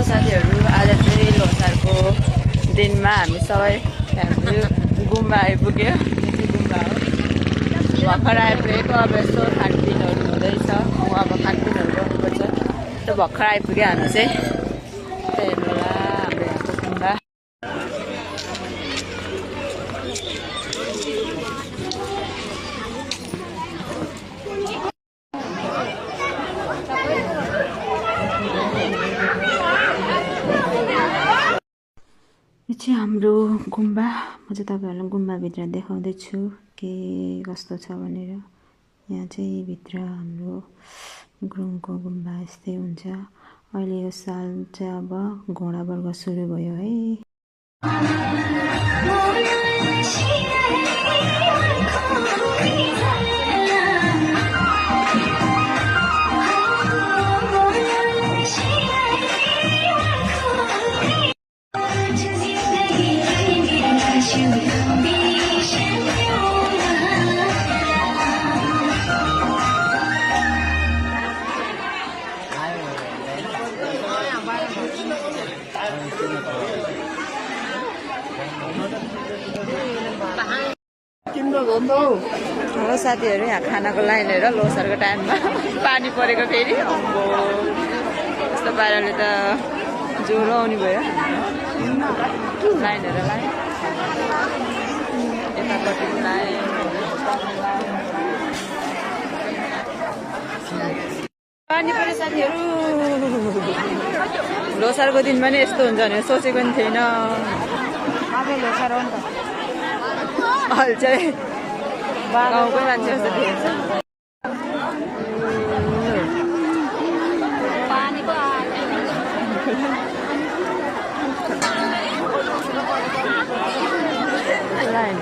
साथीहरू, आज चाहिँ लोसारको दिनमा हामी सबै फ्यामिली गुम्बा आइपुग्यो। यो चाहिँ गुम्बा हो। भर्खर आइपुगेको, अब यस्तो खानपिनहरू हुँदैछ। अब खानपिनहरू गर्नुपर्छ। त्यो भर्खर आइपुग्यो हामी चाहिँ। हेर्नु होला हाम्रो यहाँको गुम्बा। यो चाहिँ हाम्रो गुम्बा। म चाहिँ तपाईँहरूलाई गुम्बाभित्र देखाउँदैछु के कस्तो छ भनेर। यहाँ चाहिँ भित्र हाम्रो गुरुङको गुम्बा यस्तै हुन्छ। अहिले यो साल चाहिँ अब घोडा वर्ग सुरु भयो है। हेलो साथीहरू, यहाँ खानाको लाइन हेर। लोसारको टाइममा पानी परेको फेरि अम्बो, यस्तो पाराले त ज्वरो आउने भयो। लाइन हेर, लाइन यतापट्टि लाइन। पानी पऱ्यो साथीहरू। लोसारको दिनमा नि यस्तो हुन्छ भने सोचेको पनि थिएन। लोसार हो नि त। अहिले चाहिँ गाउँकै मान्छे जस्तो देखिन्छ। लाइन